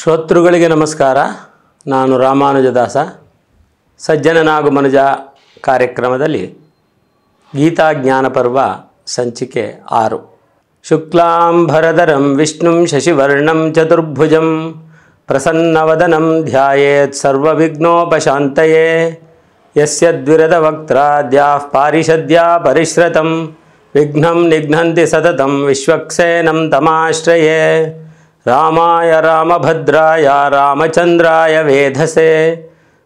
ಶ್ರೋತೃಗಳಿಗೆ ನಮಸ್ಕಾರ. ನಾನು ರಾಮಾನುಜದಾಸ. ಸಜ್ಜನನಾಗು ಮನುಜ ಕಾರ್ಯಕ್ರಮದಲ್ಲಿ ಗೀತಾ ಜ್ಞಾನ ಪರ್ವ ಸಂಚಿಕೆ 6. ಶುಕ್ಲಾಂಬರಧರಂ ವಿಷ್ಣುಂ ಶಶಿವರ್ಣಂ ಚತುರ್ಭುಜಂ ಪ್ರಸನ್ನವದನಂ ಧ್ಯಾಯೇತ್ ಸರ್ವವಿಘ್ನೋಪಶಾಂತಯೇ ಯಸ್ಯ ದ್ವಿರದವಕ್ತ್ರಾದ್ಯಾಃ ಪಾರಿಷದ್ಯಾ ಪರಿಶ್ರತಂ ವಿಘ್ನಂ ನಿಘ್ನಂತಿ ಸತತಂ ವಿಶ್ವಕ್ಸೇನಂ ತಮಾಶ್ರಯೇ. ರಾಮಾಯ ರಾಮಭದ್ರಾಯ ರಾಮಚಂದ್ರಾಯ ವೇಧಸೆ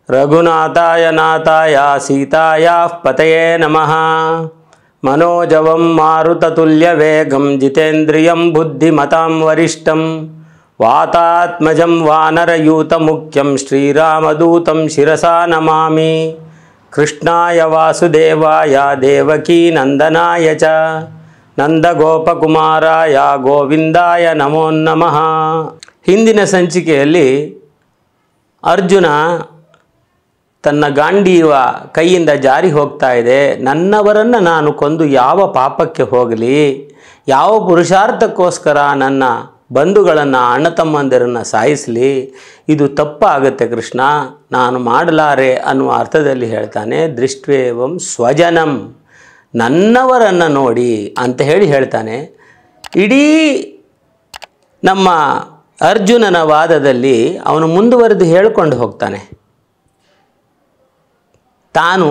ರಘುನಾಥಾಯ ನಾಥಾಯ ಸೀತಾಯಾಃ ಪತಯೇ ನಮಃ. ಮನೋಜವಂ ಮಾರುತತುಲ್ಯವೇಗಂ ಜಿತೇಂದ್ರಿಯಂ ಬುದ್ಧಿಮತಾಂ ವರಿಷ್ಠಂ ವಾತಾತ್ಮಜಂ ವಾನರಯೂತಮುಖ್ಯಂ ಶ್ರೀರಾಮದೂತಂ ಶಿರಸಾ ನಮಾಮಿ. ಕೃಷ್ಣಾಯ ವಾಸುದೇವಾಯ ದೇವಕೀನಂದನಾಯ ಚ ನಂದಗೋಪಕುಮಾರಾಯ ಗೋವಿಂದಾಯ ನಮೋ ನಮಃ. ಹಿಂದಿನ ಸಂಚಿಕೆಯಲ್ಲಿ ಅರ್ಜುನ ತನ್ನ ಗಾಂಡೀವ ಕೈಯಿಂದ ಜಾರಿ ಹೋಗ್ತಾ ಇದೆ. ನನ್ನವರನ್ನು ನಾನು ಕೊಂದು ಯಾವ ಪಾಪಕ್ಕೆ ಹೋಗಲಿ, ಯಾವ ಪುರುಷಾರ್ಥಕ್ಕೋಸ್ಕರ ನನ್ನ ಬಂಧುಗಳನ್ನು ಅಣ್ಣ ತಮ್ಮಂದಿರನ್ನು ಸಾಯಿಸಲಿ, ಇದು ತಪ್ಪಾಗುತ್ತೆ ಕೃಷ್ಣ, ನಾನು ಮಾಡಲಾರೆ ಅನ್ನುವ ಅರ್ಥದಲ್ಲಿ ಹೇಳ್ತಾನೆ. ದೃಷ್ಟ್ವೇವಂ ಸ್ವಜನಂ, ನನ್ನವರನ್ನು ನೋಡಿ ಅಂತ ಹೇಳ್ತಾನೆ. ಇಡೀ ನಮ್ಮ ಅರ್ಜುನನ ವಾದದಲ್ಲಿ ಅವನು ಮುಂದುವರೆದು ಹೇಳಿಕೊಂಡು ಹೋಗ್ತಾನೆ. ತಾನು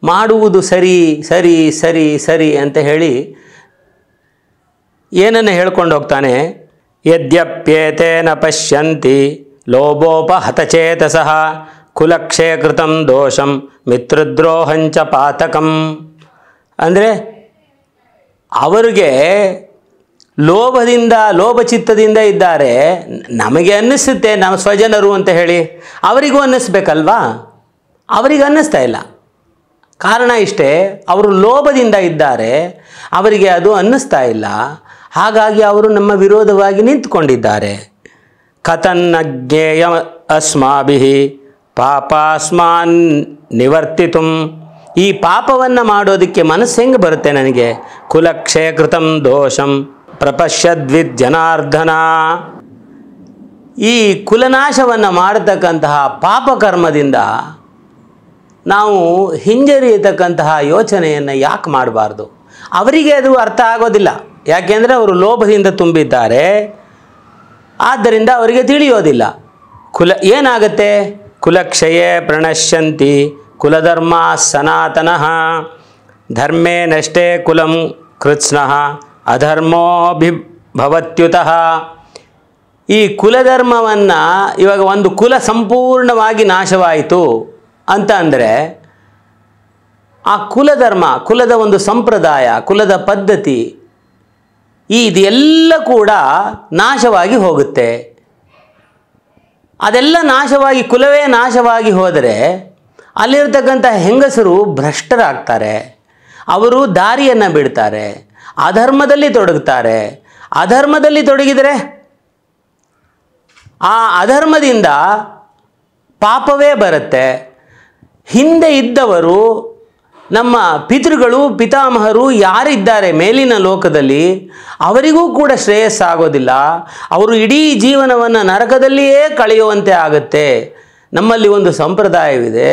ಮಾಡುವುದು ಸರಿ ಸರಿ ಸರಿ ಸರಿ ಅಂತ ಹೇಳಿ ಏನನ್ನು ಹೇಳ್ಕೊಂಡು ಹೋಗ್ತಾನೆ. ಯದ್ಯಪ್ಯೇತೇನ ಪಶ್ಯಂತಿ ಲೋಭೋಪಹತಚೇತಸಃ ಕುಲಕ್ಷೇಕೃತಂ ದೋಷಂ ಮಿತ್ರದ್ರೋಹಂಚ ಪಾತಕಂ. ಅಂದರೆ ಅವರಿಗೆ ಲೋಭಚಿತ್ತದಿಂದ ಇದ್ದಾರೆ. ನಮಗೆ ಅನ್ನಿಸುತ್ತೆ ನಮ್ಮ ಸ್ವಜನರು ಅಂತ ಹೇಳಿ, ಅವರಿಗೂ ಅನ್ನಿಸ್ಬೇಕಲ್ವಾ? ಅವರಿಗೆ ಅನ್ನಿಸ್ತಾ ಇಲ್ಲ. ಕಾರಣ ಇಷ್ಟೇ, ಅವರು ಲೋಭದಿಂದ ಇದ್ದಾರೆ, ಅವರಿಗೆ ಅದು ಅನ್ನಿಸ್ತಾ ಇಲ್ಲ. ಹಾಗಾಗಿ ಅವರು ನಮ್ಮ ವಿರೋಧವಾಗಿ ನಿಂತುಕೊಂಡಿದ್ದಾರೆ. ಕಥನ್ನ ಜ್ಞೇಯ ಅಸ್ಮಾಭಿಃ ಪಾಪಾಸ್ಮಾನ್ ನಿವರ್ತಿತುಂ. ಈ ಪಾಪವನ್ನು ಮಾಡೋದಕ್ಕೆ ಮನಸ್ಸು ಹೆಂಗೆ ಬರುತ್ತೆ ನನಗೆ? ಕುಲಕ್ಷೇಕೃತಂ ದೋಷಂ ಪ್ರಪಶ್ಯದ್ವಿದ್ ಜನಾರ್ದನ. ಈ ಕುಲನಾಶವನ್ನು ಮಾಡತಕ್ಕಂತಹ ಪಾಪಕರ್ಮದಿಂದ ನಾವು ಹಿಂಜರಿಯತಕ್ಕಂತಹ ಯೋಚನೆಯನ್ನು ಯಾಕೆ ಮಾಡಬಾರ್ದು? ಅವರಿಗೆ ಅದು ಅರ್ಥ ಆಗೋದಿಲ್ಲ. ಯಾಕೆಂದರೆ ಅವರು ಲೋಭದಿಂದ ತುಂಬಿದ್ದಾರೆ, ಆದ್ದರಿಂದ ಅವರಿಗೆ ತಿಳಿಯೋದಿಲ್ಲ. ಏನಾಗುತ್ತೆ? ಕುಲಕ್ಷಯೇ ಪ್ರಣಶ್ಯಂತಿ ಕುಲಧರ್ಮ ಸನಾತನಃ ಧರ್ಮೇ ನಷ್ಟೇ ಕುಲಂ ಕೃತ್ಸ್ನಃ ಅಧರ್ಮೋಭಿಭವತ್ಯುತಃ. ಈ ಕುಲಧರ್ಮವನ್ನು ಇವಾಗ ಒಂದು ಕುಲ ಸಂಪೂರ್ಣವಾಗಿ ನಾಶವಾಯಿತು ಅಂತ ಅಂದರೆ ಆ ಕುಲಧರ್ಮ, ಕುಲದ ಒಂದು ಸಂಪ್ರದಾಯ, ಕುಲದ ಪದ್ಧತಿ ಇದೆಲ್ಲ ಕೂಡ ನಾಶವಾಗಿ ಹೋಗುತ್ತೆ. ಅದೆಲ್ಲ ನಾಶವಾಗಿ, ಕುಲವೇ ನಾಶವಾಗಿ ಹೋದರೆ ಅಲ್ಲಿರ್ತಕ್ಕಂಥ ಹೆಂಗಸರು ಭ್ರಷ್ಟರಾಗ್ತಾರೆ, ಅವರು ದಾರಿಯನ್ನು ಬಿಡ್ತಾರೆ, ಅಧರ್ಮದಲ್ಲಿ ತೊಡಗುತ್ತಾರೆ. ಅಧರ್ಮದಲ್ಲಿ ತೊಡಗಿದರೆ ಆ ಅಧರ್ಮದಿಂದ ಪಾಪವೇ ಬರುತ್ತೆ. ಹಿಂದೆ ಇದ್ದವರು, ನಮ್ಮ ಪಿತೃಗಳು ಪಿತಾಮಹರು ಯಾರಿದ್ದಾರೆ ಮೇಲಿನ ಲೋಕದಲ್ಲಿ, ಅವರಿಗೂ ಕೂಡ ಶ್ರೇಯಸ್ಸಾಗೋದಿಲ್ಲ. ಅವರು ಇಡೀ ಜೀವನವನ್ನು ನರಕದಲ್ಲಿಯೇ ಕಳೆಯುವಂತೆ ಆಗುತ್ತೆ. ನಮ್ಮಲ್ಲಿ ಒಂದು ಸಂಪ್ರದಾಯವಿದೆ,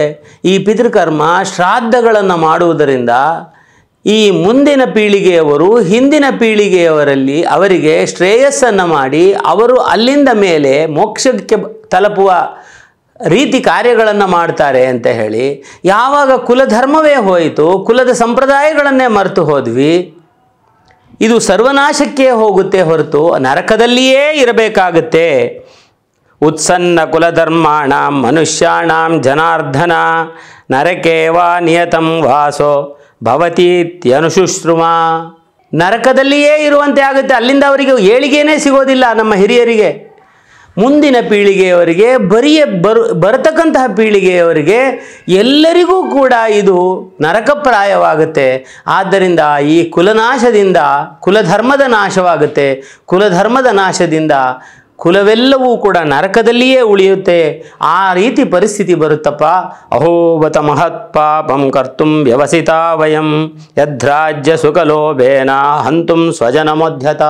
ಈ ಪಿತೃಕರ್ಮ ಶ್ರಾದ್ದಗಳನ್ನು ಮಾಡುವುದರಿಂದ ಈ ಮುಂದಿನ ಪೀಳಿಗೆಯವರು ಹಿಂದಿನ ಪೀಳಿಗೆಯವರಲ್ಲಿ ಅವರಿಗೆ ಶ್ರೇಯಸ್ಸನ್ನು ಮಾಡಿ ಅವರು ಅಲ್ಲಿಂದ ಮೇಲೆ ಮೋಕ್ಷಕ್ಕೆ ತಲುಪುವ ರೀತಿ ಕಾರ್ಯಗಳನ್ನು ಮಾಡ್ತಾರೆ ಅಂತ ಹೇಳಿ. ಯಾವಾಗ ಕುಲಧರ್ಮವೇ ಹೋಯಿತು, ಕುಲದ ಸಂಪ್ರದಾಯಗಳನ್ನೇ ಮರೆತು ಹೋದ್ವಿ, ಇದು ಸರ್ವನಾಶಕ್ಕೆ ಹೋಗುತ್ತೆ ಹೊರತು ನರಕದಲ್ಲಿಯೇ ಇರಬೇಕಾಗುತ್ತೆ. ಉತ್ಸನ್ನ ಕುಲಧರ್ಮಾಣಾಂ ಮನುಷ್ಯಾಣಾಂ ಜನಾರ್ದನ ನರಕೇವ ನಿಯತಂ ವಾಸೋ ಭವತೀತ್ಯನುಶುಶ್ರುಮ. ನರಕದಲ್ಲಿಯೇ ಇರುವಂತೆ ಆಗುತ್ತೆ. ಅಲ್ಲಿಂದ ಅವರಿಗೆ ಏಳಿಗೆನೇ ಸಿಗೋದಿಲ್ಲ. ನಮ್ಮ ಹಿರಿಯರಿಗೆ, ಮುಂದಿನ ಪೀಳಿಗೆಯವರಿಗೆ, ಬರತಕ್ಕಂತಹ ಪೀಳಿಗೆಯವರಿಗೆ ಎಲ್ಲರಿಗೂ ಕೂಡ ಇದು ನರಕಪ್ರಾಯವಾಗುತ್ತೆ. ಆದ್ದರಿಂದ ಈ ಕುಲನಾಶದಿಂದ ಕುಲಧರ್ಮದ ನಾಶವಾಗುತ್ತೆ. ಕುಲಧರ್ಮದ ನಾಶದಿಂದ ಕುಲವೆಲ್ಲವೂ ಕೂಡ ನರಕದಲ್ಲಿಯೇ ಉಳಿಯುತ್ತೆ. ಆ ರೀತಿ ಪರಿಸ್ಥಿತಿ ಬರುತ್ತಪ್ಪ. ಅಹೋಬತ ಮಹತ್ಪಾಪಂ ಕರ್ತುಂ ವ್ಯವಸಿತಾ ವಯಂ ಯದ್ರಾಜ್ಯ ಸುಖಲೋಭೇನ ಹಂತುಂ ಸ್ವಜನಮಧ್ಯತ.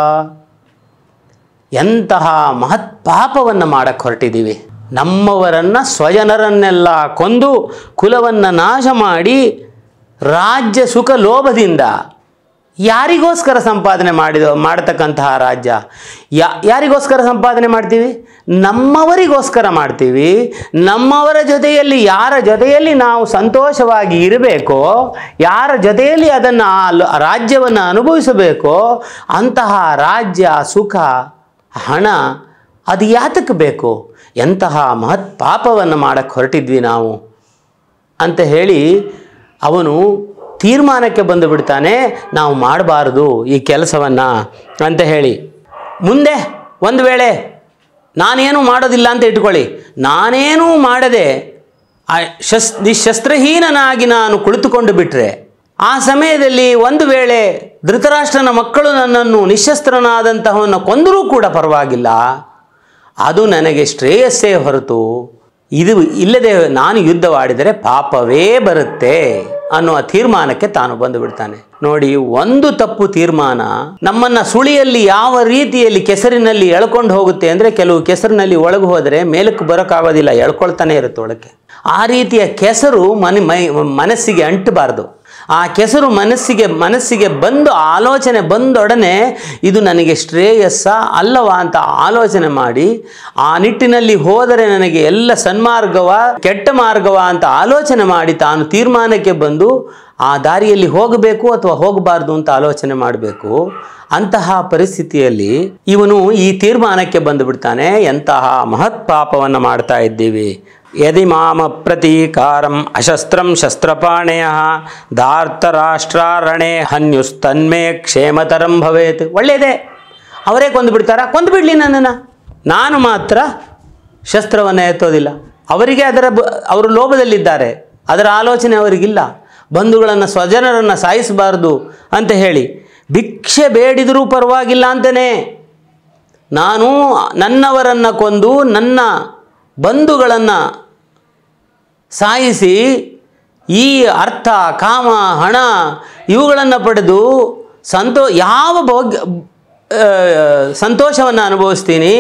ಎಂತಹ ಮಹತ್ ಪಾಪವನ್ನು ಮಾಡಕ್ಕೆ ಹೊರಟಿದ್ದೀವಿ. ನಮ್ಮವರನ್ನು ಸ್ವಜನರನ್ನೆಲ್ಲ ಕೊಂದು ಕುಲವನ್ನು ನಾಶ ಮಾಡಿ ರಾಜ್ಯ ಸುಖ ಲೋಭದಿಂದ ಯಾರಿಗೋಸ್ಕರ ಸಂಪಾದನೆ ಮಾಡತಕ್ಕಂತಹ ರಾಜ್ಯ ಯಾರಿಗೋಸ್ಕರ ಸಂಪಾದನೆ ಮಾಡ್ತೀವಿ? ನಮ್ಮವರಿಗೋಸ್ಕರ ಮಾಡ್ತೀವಿ. ನಮ್ಮವರ ಜೊತೆಯಲ್ಲಿ ಯಾರ ಜೊತೆಯಲ್ಲಿ ನಾವು ಸಂತೋಷವಾಗಿ ಇರಬೇಕೋ, ಯಾರ ಜೊತೆಯಲ್ಲಿ ಅದನ್ನು ರಾಜ್ಯವನ್ನು ಅನುಭವಿಸಬೇಕೋ ಅಂತಹ ರಾಜ್ಯ ಸುಖ ಹಣ ಅದು ಯಾತಕ್ಕೆ ಬೇಕು? ಎಂತಹ ಮಹತ್ ಪಾಪವನ್ನು ಮಾಡಕ್ಕೆ ಹೊರಟಿದ್ವಿ ನಾವು ಅಂತ ಹೇಳಿ ಅವನು ತೀರ್ಮಾನಕ್ಕೆ ಬಂದು ಬಿಡ್ತಾನೆ, ನಾವು ಮಾಡಬಾರ್ದು ಈ ಕೆಲಸವನ್ನು ಅಂತ ಹೇಳಿ. ಮುಂದೆ ಒಂದು ವೇಳೆ ನಾನೇನು ಮಾಡೋದಿಲ್ಲ ಅಂತ ಇಟ್ಕೊಳ್ಳಿ, ನಾನೇನೂ ಮಾಡದೆ ನಿಶಸ್ತ್ರಹೀನನಾಗಿ ನಾನು ಕುಳಿತುಕೊಂಡು ಬಿಟ್ಟರೆ, ಆ ಸಮಯದಲ್ಲಿ ಒಂದು ವೇಳೆ ಧೃತರಾಷ್ಟ್ರನ ಮಕ್ಕಳು ನನ್ನನ್ನು ನಿಶಸ್ತ್ರನಾದಂತಹವನ್ನು ಕೊಂದರೂ ಕೂಡ ಪರವಾಗಿಲ್ಲ, ಅದು ನನಗೆ ಶ್ರೇಯಸ್ಸೇ ಹೊರತು ಇದು ಇಲ್ಲದೆ ನಾನು ಯುದ್ಧವಾಡಿದರೆ ಪಾಪವೇ ಬರುತ್ತೆ ಅನ್ನುವ ತೀರ್ಮಾನಕ್ಕೆ ತಾನು ಬಂದು ಬಿಡ್ತಾನೆ. ನೋಡಿ, ಒಂದು ತಪ್ಪು ತೀರ್ಮಾನ ನಮ್ಮನ್ನು ಸುಳಿಯಲ್ಲಿ ಯಾವ ರೀತಿಯಲ್ಲಿ ಕೆಸರಿನಲ್ಲಿ ಎಳ್ಕೊಂಡು ಹೋಗುತ್ತೆ ಅಂದರೆ, ಕೆಲವು ಕೆಸರಿನಲ್ಲಿ ಒಳಗೆ ಹೋದರೆ ಮೇಲಕ್ಕೆ ಬರೋಕ್ಕಾಗೋದಿಲ್ಲ, ಎಳ್ಕೊಳ್ತಾನೆ ಇರುತ್ತೆ ಒಳಕ್ಕೆ. ಆ ರೀತಿಯ ಕೆಸರು ಮನಸ್ಸಿಗೆ ಅಂಟಬಾರ್ದು. ಆ ಕೆಸರು ಮನಸ್ಸಿಗೆ ಬಂದು ಆಲೋಚನೆ ಬಂದೊಡನೆ ಇದು ನನಗೆ ಶ್ರೇಯಸ್ಸ ಅಲ್ಲವಾ ಅಂತ ಆಲೋಚನೆ ಮಾಡಿ, ಆ ನಿಟ್ಟಿನಲ್ಲಿ ಹೋದರೆ ನನಗೆ ಎಲ್ಲ ಸನ್ಮಾರ್ಗವ ಕೆಟ್ಟ ಮಾರ್ಗವ ಅಂತ ಆಲೋಚನೆ ಮಾಡಿ ತಾನು ತೀರ್ಮಾನಕ್ಕೆ ಬಂದು ಆ ದಾರಿಯಲ್ಲಿ ಹೋಗಬೇಕು ಅಥವಾ ಹೋಗಬಾರ್ದು ಅಂತ ಆಲೋಚನೆ ಮಾಡಬೇಕು. ಅಂತಹ ಪರಿಸ್ಥಿತಿಯಲ್ಲಿ ಇವನು ಈ ತೀರ್ಮಾನಕ್ಕೆ ಬಂದು ಬಿಡ್ತಾನೆ, ಎಂತಹ ಮಹತ್ ಪಾಪವನ್ನು ಮಾಡ್ತಾ ಇದ್ದೀವಿ. ಯದಿ ಮಾಮ ಪ್ರತೀಕಾರಂ ಅಶಸ್ತ್ರಂ ಶಸ್ತ್ರಪಾಣೆಯ ಧಾರ್ತರಾಷ್ಟ್ರಾರಣೆ ಹನ್ಯುಸ್ತನ್ಮೇ ಕ್ಷೇಮತರಂ ಭವೇತ್. ಒಳ್ಳೆಯದೇ, ಅವರೇ ಕೊಂದು ಬಿಡ್ತಾರಾ? ಕೊಂದು ಬಿಡಲಿ ನನ್ನನ್ನು, ನಾನು ಮಾತ್ರ ಶಸ್ತ್ರವನ್ನು ಎತ್ತೋದಿಲ್ಲ. ಅವರಿಗೆ ಅವರು ಲೋಭದಲ್ಲಿದ್ದಾರೆ, ಅದರ ಆಲೋಚನೆ ಅವರಿಗಿಲ್ಲ. ಬಂಧುಗಳನ್ನು ಸ್ವಜನರನ್ನು ಸಾಯಿಸಬಾರ್ದು ಅಂತ ಹೇಳಿ ಭಿಕ್ಷೆ ಬೇಡಿದರೂ ಪರವಾಗಿಲ್ಲ ಅಂತಲೇ ನಾನು ನನ್ನವರನ್ನು ಕೊಂದು ನನ್ನ ಬಂಧುಗಳನ್ನು ಸಾಯಿಸಿ ಈ ಅರ್ಥ ಕಾಮ ಹಣ ಇವುಗಳನ್ನು ಪಡೆದು ಸಂತೋಷವನ್ನು ಅನುಭವಿಸ್ತೀನಿ.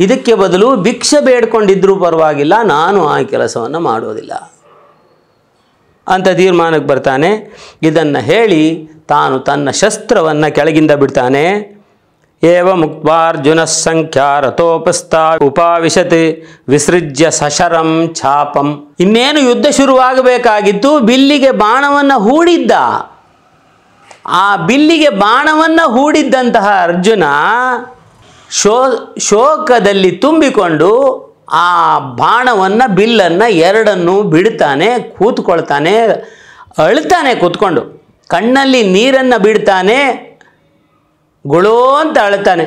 ಇದಕ್ಕೆ ಬದಲು ಭಿಕ್ಷೆ ಬೇಡ್ಕೊಂಡಿದ್ದರೂ ಪರವಾಗಿಲ್ಲ, ನಾನು ಆ ಕೆಲಸವನ್ನು ಮಾಡೋದಿಲ್ಲ ಅಂತ ತೀರ್ಮಾನಕ್ಕೆ ಬರ್ತಾನೆ. ಇದನ್ನು ಹೇಳಿ ತಾನು ತನ್ನ ಶಸ್ತ್ರವನ್ನು ಕೆಳಗಿಂದ ಬಿಡ್ತಾನೆ. ಏವ ಮುಕ್ತಾರ್ಜುನ ಸಂಖ್ಯಾ ರಥೋಪಸ್ಥ ಉಪಾವಿಶತ್ ವಿಸೃಜ್ಯ ಸಶರಂ ಛಾಪಂ. ಇನ್ನೇನು ಯುದ್ಧ ಶುರುವಾಗಬೇಕಾಗಿತ್ತು, ಬಿಲ್ಲಿಗೆ ಬಾಣವನ್ನು ಹೂಡಿದ್ದ. ಆ ಬಿಲ್ಲಿಗೆ ಬಾಣವನ್ನು ಹೂಡಿದ್ದಂತಹ ಅರ್ಜುನ ಶೋಕದಲ್ಲಿ ತುಂಬಿಕೊಂಡು ಆ ಬಾಣವನ್ನು ಬಿಲ್ಲನ್ನು ಎರಡನ್ನು ಬಿಡ್ತಾನೆ, ಕೂತ್ಕೊಳ್ತಾನೆ, ಅಳ್ತಾನೆ ಕೂತ್ಕೊಂಡು, ಕಣ್ಣಲ್ಲಿ ನೀರನ್ನು ಬಿಡ್ತಾನೆ, ಗುಳೋ ಅಂತ ಅಳ್ತಾನೆ.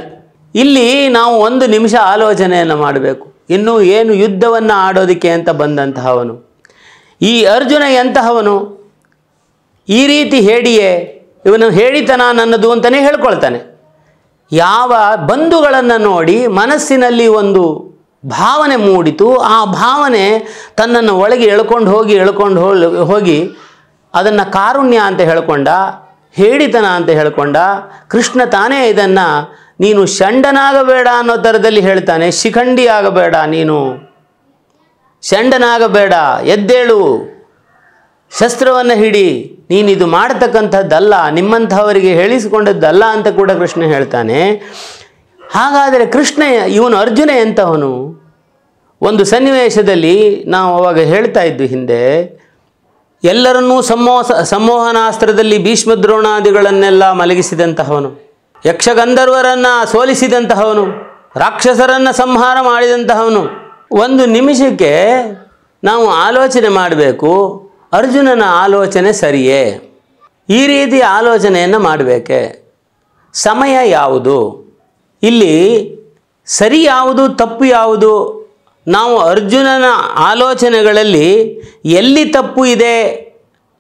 ಇಲ್ಲಿ ನಾವು ಒಂದು ನಿಮಿಷ ಆಲೋಚನೆಯನ್ನು ಮಾಡಬೇಕು. ಇನ್ನು ಏನು ಯುದ್ಧವನ್ನು ಆಡೋದಕ್ಕೆ ಅಂತ ಬಂದಂತಹವನು ಈ ಅರ್ಜುನ ಎಂತಹವನು? ಈ ರೀತಿ ಹೇಳಿಯೇ ಇವನು ಹೇಳಿತನ ನನ್ನದು ಅಂತಲೇ ಹೇಳ್ಕೊಳ್ತಾನೆ. ಯಾವ ಬಂಧುಗಳನ್ನು ನೋಡಿ ಮನಸ್ಸಿನಲ್ಲಿ ಒಂದು ಭಾವನೆ ಮೂಡಿತು, ಆ ಭಾವನೆ ತನ್ನನ್ನು ಒಳಗೆ ಎಳ್ಕೊಂಡು ಹೋಗಿ ಅದನ್ನು ಕಾರುಣ್ಯ ಅಂತ ಹೇಳ್ಕೊಂಡ, ಹೇಳಿತನ ಅಂತ ಹೇಳ್ಕೊಂಡ. ಕೃಷ್ಣ ತಾನೇ ಇದನ್ನು ನೀನು ಷಂಡನಾಗಬೇಡ ಅನ್ನೋ ಥರದಲ್ಲಿ ಹೇಳ್ತಾನೆ. ಶಿಖಂಡಿ ಆಗಬೇಡ, ನೀನು ಷಂಡನಾಗಬೇಡ, ಎದ್ದೇಳು, ಶಸ್ತ್ರವನ್ನು ಹಿಡಿ, ನೀನಿದು ಮಾಡತಕ್ಕಂಥದ್ದಲ್ಲ, ನಿಮ್ಮಂಥವರಿಗೆ ಹೇಳಿಸಿಕೊಂಡದ್ದಲ್ಲ ಅಂತ ಕೂಡ ಕೃಷ್ಣ ಹೇಳ್ತಾನೆ. ಹಾಗಾದರೆ ಕೃಷ್ಣ ಇವನು ಅರ್ಜುನ ಎಂತವನು? ಒಂದು ಸನ್ನಿವೇಶದಲ್ಲಿ ನಾವು ಅವಾಗ ಹೇಳ್ತಾ ಇದ್ವಿ ಹಿಂದೆ, ಎಲ್ಲರನ್ನೂ ಸಂಮೋಹನಾಸ್ತ್ರದಲ್ಲಿ ಭೀಷ್ಮದ್ರೋಣಾದಿಗಳನ್ನೆಲ್ಲ ಮಲಗಿಸಿದಂತಹವನು, ಯಕ್ಷಗಂಧರ್ವರನ್ನು ಸೋಲಿಸಿದಂತಹವನು, ರಾಕ್ಷಸರನ್ನು ಸಂಹಾರ ಮಾಡಿದಂತಹವನು. ಒಂದು ನಿಮಿಷಕ್ಕೆ ನಾವು ಆಲೋಚನೆ ಮಾಡಬೇಕು, ಅರ್ಜುನನ ಆಲೋಚನೆ ಸರಿಯೇ? ಈ ರೀತಿ ಆಲೋಚನೆಯನ್ನು ಮಾಡಬೇಕೆ? ಸಮಯ ಯಾವುದು? ಇಲ್ಲಿ ಸರಿ ಯಾವುದು, ತಪ್ಪು ಯಾವುದು? ನಾವು ಅರ್ಜುನನ ಆಲೋಚನೆಗಳಲ್ಲಿ ಎಲ್ಲಿ ತಪ್ಪು ಇದೆ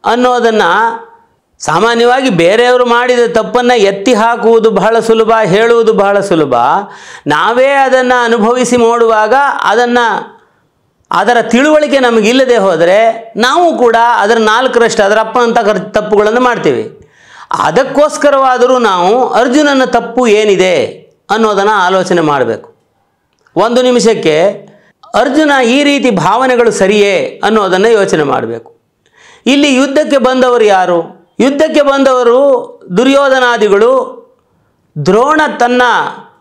ಅನ್ನೋದನ್ನು ಸಾಮಾನ್ಯವಾಗಿ ಬೇರೆಯವರು ಮಾಡಿದ ತಪ್ಪನ್ನು ಎತ್ತಿ ಹಾಕುವುದು ಬಹಳ ಸುಲಭ, ಹೇಳುವುದು ಬಹಳ ಸುಲಭ. ನಾವೇ ಅದನ್ನು ಅನುಭವಿಸಿ ನೋಡುವಾಗ ಅದರ ತಿಳುವಳಿಕೆ ನಮಗಿಲ್ಲದೆ ಹೋದರೆ ನಾವು ಕೂಡ ಅದರ 4ರಷ್ಟು ಅದರ ಅಪ್ಪನಂಥ ತಪ್ಪುಗಳನ್ನು ಮಾಡ್ತೀವಿ. ಅದಕ್ಕೋಸ್ಕರವಾದರೂ ನಾವು ಅರ್ಜುನನ ತಪ್ಪು ಏನಿದೆ ಅನ್ನೋದನ್ನು ಆಲೋಚನೆ ಮಾಡಬೇಕು. ಒಂದು ನಿಮಿಷಕ್ಕೆ ಅರ್ಜುನ ಈ ರೀತಿ ಭಾವನೆಗಳು ಸರಿಯೇ ಅನ್ನೋದನ್ನು ಯೋಚನೆ ಮಾಡಬೇಕು. ಇಲ್ಲಿ ಯುದ್ಧಕ್ಕೆ ಬಂದವರು ಯಾರು? ಯುದ್ಧಕ್ಕೆ ಬಂದವರು ದುರ್ಯೋಧನಾದಿಗಳು, ದ್ರೋಣ ತನ್ನ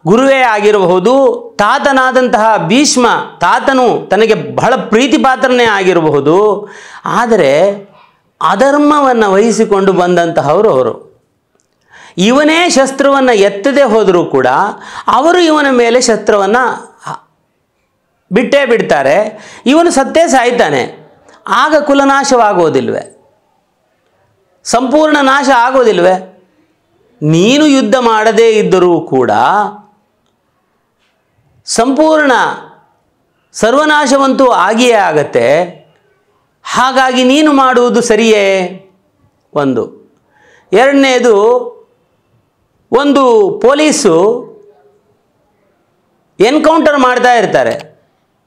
ಗುರುವೇ ಆಗಿರಬಹುದು, ತಾತನಾದಂತಹ ಭೀಷ್ಮ ತಾತನು ತನಗೆ ಬಹಳ ಪ್ರೀತಿ ಪಾತ್ರನೇ ಆಗಿರಬಹುದು. ಆದರೆ ಅಧರ್ಮವನ್ನು ವಹಿಸಿಕೊಂಡು ಬಂದಂತಹವರು ಅವರು. ಇವನೇ ಶಸ್ತ್ರವನ್ನು ಎತ್ತದೇ ಹೋದರೂ ಕೂಡ ಅವರು ಇವನ ಮೇಲೆ ಶಸ್ತ್ರವನ್ನು ಬಿಟ್ಟೇ ಬಿಡ್ತಾರೆ. ಇವನು ಸತ್ತೇ ಸಾಯ್ತಾನೆ. ಆಗ ಕುಲನಾಶವಾಗೋದಿಲ್ವೇ? ಸಂಪೂರ್ಣ ನಾಶ ಆಗೋದಿಲ್ವೇ? ನೀನು ಯುದ್ಧ ಮಾಡದೇ ಇದ್ದರೂ ಕೂಡ ಸಂಪೂರ್ಣ ಸರ್ವನಾಶವಂತೂ ಆಗಿಯೇ ಆಗತ್ತೆ. ಹಾಗಾಗಿ ನೀನು ಮಾಡುವುದು ಸರಿಯೇ? ಒಂದು. ಎರಡನೇದು, ಒಂದು ಪೊಲೀಸು ಎನ್ಕೌಂಟರ್ ಮಾಡ್ತಾ ಇರ್ತಾರೆ.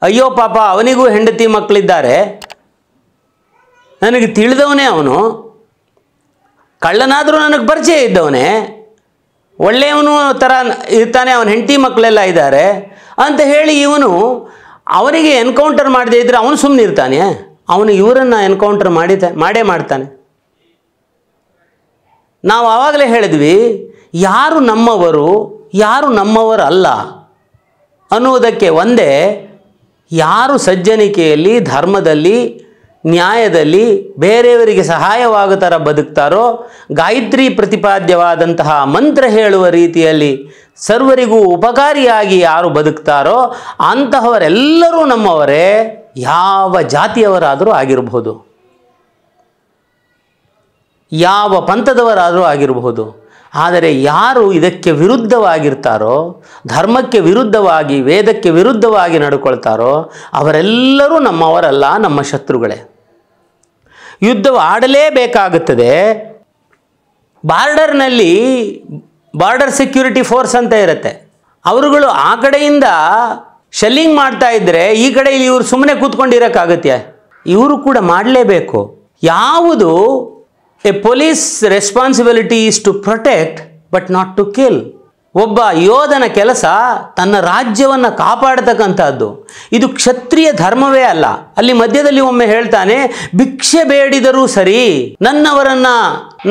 ಅಯ್ಯೋ ಪಾಪ, ಅವನಿಗೂ ಹೆಂಡತಿ ಮಕ್ಕಳಿದ್ದಾರೆ, ನನಗೆ ತಿಳಿದವನೇ, ಅವನು ಕಳ್ಳನಾದರೂ ನನಗೆ ಪರಿಚಯ ಇದ್ದವನೇ, ಒಳ್ಳೆಯವನು ಥರ ಇರ್ತಾನೆ, ಅವನ ಹೆಂಡತಿ ಮಕ್ಕಳೆಲ್ಲ ಇದ್ದಾರೆ ಅಂತ ಹೇಳಿ ಇವನು ಅವನಿಗೆ ಎನ್ಕೌಂಟರ್ ಮಾಡದೇ ಇದ್ದರೆ ಅವನು ಸುಮ್ಮನೆ ಇರ್ತಾನೆ? ಅವನು ಇವರನ್ನು ಎನ್ಕೌಂಟರ್ ಮಾಡೇ ಮಾಡ್ತಾನೆ. ನಾವು ಆವಾಗಲೇ ಹೇಳಿದ್ವಿ, ಯಾರು ನಮ್ಮವರು ಯಾರು ನಮ್ಮವರಲ್ಲ ಅನ್ನುವುದಕ್ಕೆ ಒಂದೇ, ಯಾರು ಸಜ್ಜನಿಕೆಯಲ್ಲಿ, ಧರ್ಮದಲ್ಲಿ, ನ್ಯಾಯದಲ್ಲಿ ಬೇರೆಯವರಿಗೆ ಸಹಾಯವಾಗೋ ಥರ ಬದುಕ್ತಾರೋ, ಗಾಯತ್ರಿ ಪ್ರತಿಪಾದ್ಯವಾದಂತಹ ಮಂತ್ರ ಹೇಳುವ ರೀತಿಯಲ್ಲಿ ಸರ್ವರಿಗೂ ಉಪಕಾರಿಯಾಗಿ ಯಾರು ಬದುಕ್ತಾರೋ ಅಂತಹವರೆಲ್ಲರೂ ನಮ್ಮವರೇ, ಯಾವ ಜಾತಿಯವರಾದರೂ ಆಗಿರಬಹುದು, ಯಾವ ಪಂಥದವರಾದರೂ ಆಗಿರಬಹುದು. ಆದರೆ ಯಾರು ಇದಕ್ಕೆ ವಿರುದ್ಧವಾಗಿರ್ತಾರೋ, ಧರ್ಮಕ್ಕೆ ವಿರುದ್ಧವಾಗಿ, ವೇದಕ್ಕೆ ವಿರುದ್ಧವಾಗಿ ನಡ್ಕೊಳ್ತಾರೋ ಅವರೆಲ್ಲರೂ ನಮ್ಮವರಲ್ಲ, ನಮ್ಮ ಶತ್ರುಗಳೇ. ಯುದ್ಧವು ಆಡಲೇಬೇಕಾಗುತ್ತದೆ. ಬಾರ್ಡರ್ನಲ್ಲಿ ಬಾರ್ಡರ್ ಸೆಕ್ಯೂರಿಟಿ ಫೋರ್ಸ್ ಅಂತ ಇರುತ್ತೆ. ಅವರುಗಳು ಆ ಕಡೆಯಿಂದ ಶೆಲ್ಲಿಂಗ್ ಮಾಡ್ತಾ ಇದ್ದರೆ ಈ ಕಡೆ ಇವರು ಸುಮ್ಮನೆ ಕೂತ್ಕೊಂಡಿರೋಕ್ಕಾಗತ್ತೆ? ಇವರು ಕೂಡ ಮಾಡಲೇಬೇಕು. ಯಾವುದು a police responsibility is to protect but not to kill. ಒಬ್ಬ ಯೋಧನ ಕೆಲಸ ತನ್ನ ರಾಜ್ಯವನ್ನು ಕಾಪಾಡತಕ್ಕಂಥದ್ದು. ಇದು ಕ್ಷತ್ರಿಯ ಧರ್ಮವೇ ಅಲ್ಲ. ಅಲ್ಲಿ ಮಧ್ಯದಲ್ಲಿ ಒಮ್ಮೆ ಹೇಳ್ತಾನೆ, ಭಿಕ್ಷೆ ಬೇಡಿದರೂ ಸರಿ, ನನ್ನವರನ್ನು